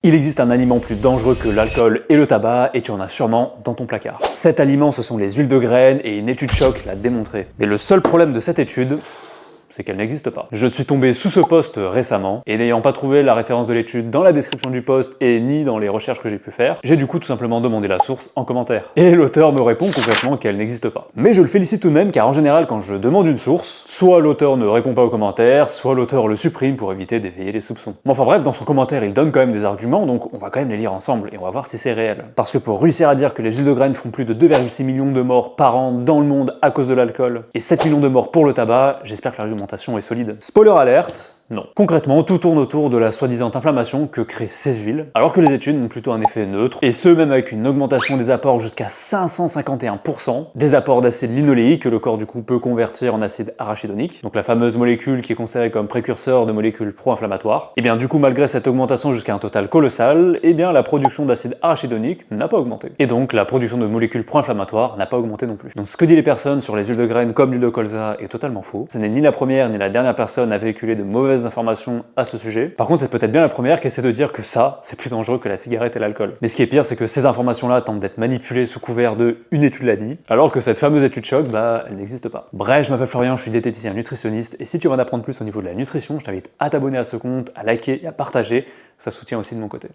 Il existe un aliment plus dangereux que l'alcool et le tabac, et tu en as sûrement dans ton placard. Cet aliment, ce sont les huiles de graines, et une étude choc l'a démontré. Mais le seul problème de cette étude, c'est qu'elle n'existe pas. Je suis tombé sous ce post récemment, et n'ayant pas trouvé la référence de l'étude dans la description du post et ni dans les recherches que j'ai pu faire, j'ai du coup tout simplement demandé la source en commentaire. Et l'auteur me répond concrètement qu'elle n'existe pas. Mais je le félicite tout de même car en général quand je demande une source, soit l'auteur ne répond pas aux commentaires, soit l'auteur le supprime pour éviter d'éveiller les soupçons. Mais enfin bref, dans son commentaire il donne quand même des arguments, donc on va quand même les lire ensemble et on va voir si c'est réel. Parce que pour réussir à dire que les huiles de graines font plus de 2,6 millions de morts par an dans le monde à cause de l'alcool, et 7 millions de morts pour le tabac, j'espère que l'argumentation est solide. Spoiler alerte, non. Concrètement, tout tourne autour de la soi-disant inflammation que créent ces huiles, alors que les études ont plutôt un effet neutre, et ce même avec une augmentation des apports jusqu'à 551%, des apports d'acide linoléique que le corps du coup peut convertir en acide arachidonique, donc la fameuse molécule qui est considérée comme précurseur de molécules pro-inflammatoires. Et bien du coup, malgré cette augmentation jusqu'à un total colossal, et bien la production d'acide arachidonique n'a pas augmenté. Et donc la production de molécules pro-inflammatoires n'a pas augmenté non plus. Donc ce que disent les personnes sur les huiles de graines comme l'huile de colza est totalement faux. Ce n'est ni la première ni la dernière personne à véhiculer de mauvaises informations à ce sujet. Par contre, c'est peut-être bien la première qui essaie de dire que ça, c'est plus dangereux que la cigarette et l'alcool. Mais ce qui est pire, c'est que ces informations-là tentent d'être manipulées sous couvert de « une étude l'a dit », alors que cette fameuse étude choc, bah, elle n'existe pas. Bref, je m'appelle Florian, je suis diététicien nutritionniste, et si tu veux en apprendre plus au niveau de la nutrition, je t'invite à t'abonner à ce compte, à liker et à partager, ça soutient aussi de mon côté.